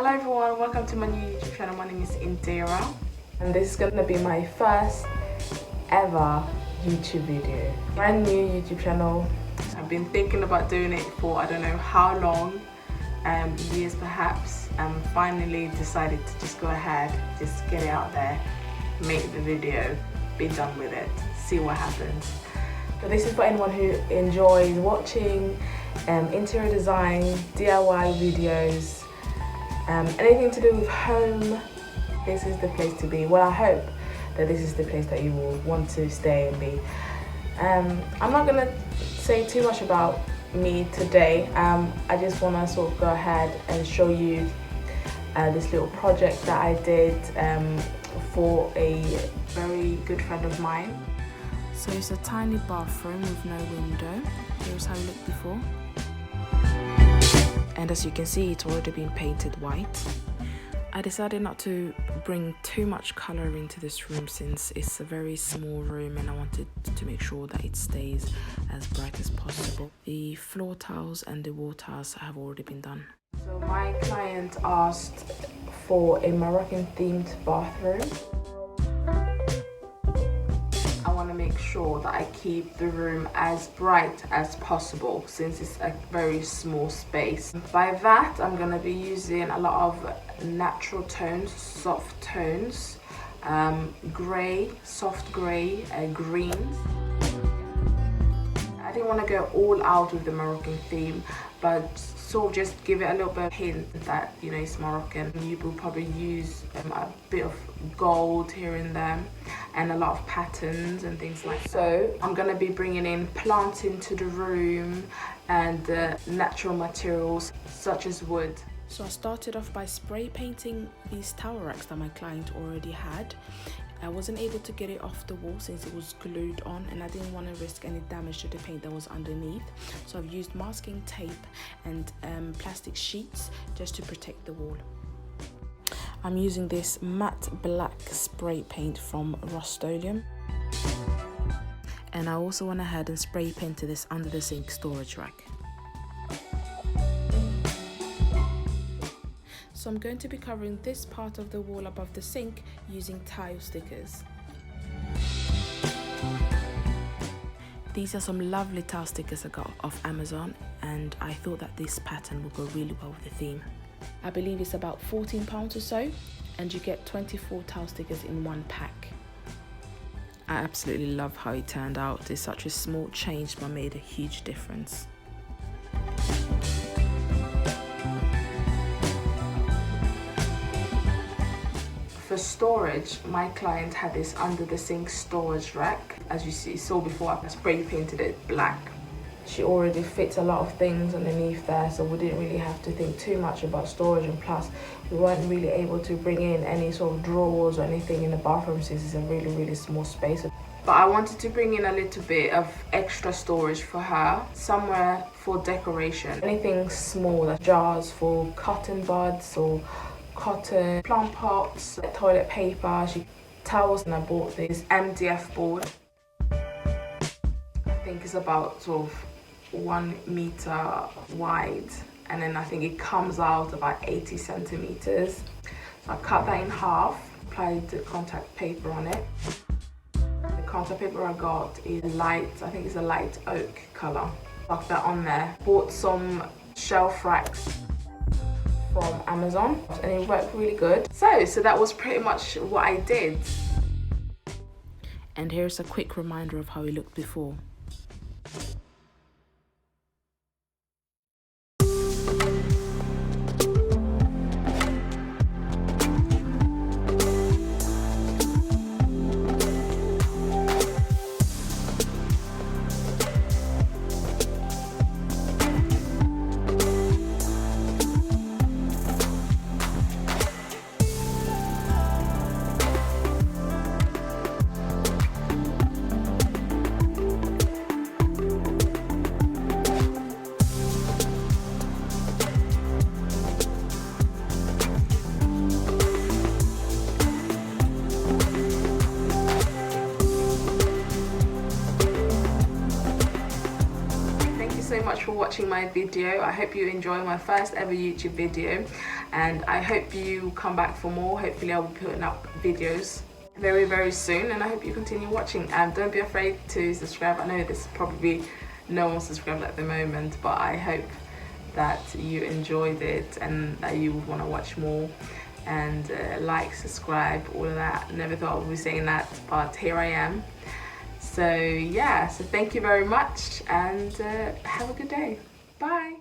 Hello everyone, welcome to my new YouTube channel. My name is Indira and this is going to be my first ever YouTube video. Brand new YouTube channel. I've been thinking about doing it for I don't know how long, years perhaps, and finally decided to just go ahead, just get it out there, make the video, be done with it, see what happens. So this is for anyone who enjoys watching interior design, DIY videos, anything to do with home. This is the place to be. Well, I hope that this is the place that you will want to stay and be. I'm not gonna say too much about me today. I just want to sort of go ahead and show you this little project that I did for a very good friend of mine. So it's a tiny bathroom with no window. Here's how it looked before. And as you can see, it's already been painted white. I decided not to bring too much colour into this room since it's a very small room and I wanted to make sure that it stays as bright as possible. The floor tiles and the wall tiles have already been done. So my client asked for a Moroccan themed bathroom. I want to make sure that I keep the room as bright as possible since it's a very small space. By that, I'm going to be using a lot of natural tones, soft tones, grey, soft grey, greens. I didn't want to go all out with the Moroccan theme, but sort of just give it a little bit of hint that, you know, it's Moroccan. You will probably use a bit of gold here and there and a lot of patterns and things like that. So I'm going to be bringing in plants into the room and natural materials such as wood. So I started off by spray painting these towel racks that my client already had. I wasn't able to get it off the wall since it was glued on and I didn't want to risk any damage to the paint that was underneath. So I've used masking tape and plastic sheets just to protect the wall. I'm using this matte black spray paint from Rust-Oleum. And I also went ahead and spray painted this under the sink storage rack. So I'm going to be covering this part of the wall above the sink using tile stickers. These are some lovely tile stickers I got off Amazon and I thought that this pattern would go really well with the theme. I believe it's about £14 or so and you get 24 tile stickers in one pack. I absolutely love how it turned out. It's such a small change but made a huge difference. For storage, my client had this under the sink storage rack. As you saw before, I spray painted it black. She already fits a lot of things underneath there, so we didn't really have to think too much about storage, and plus we weren't really able to bring in any sort of drawers or anything in the bathroom since it's a really small space. But I wanted to bring in a little bit of extra storage for her, somewhere for decoration. Anything small, like jars for cotton buds or cotton plant pots, toilet paper, towels, and I bought this Mdf board. I think it's about sort of 1 meter wide, and then I think it comes out about 80 centimeters. So I cut that in half, applied the contact paper on it. The contact paper I got is light, I think it's a light oak color. Stuck that on there. Bought some shelf racks from Amazon and it worked really good. So that was pretty much what I did. And here's a quick reminder of how it looked before. so much for watching my video. I hope you enjoy my first ever YouTube video. and I hope you come back for more. Hopefully I'll be putting up videos very soon, and I hope you continue watching. Don't be afraid to subscribe. I know there's probably no one subscribed at the moment, but I hope that you enjoyed it and that you would want to watch more. And like, subscribe, all of that. Never thought I would be saying that, but here I am. So yeah, so thank you very much, and have a good day. Bye.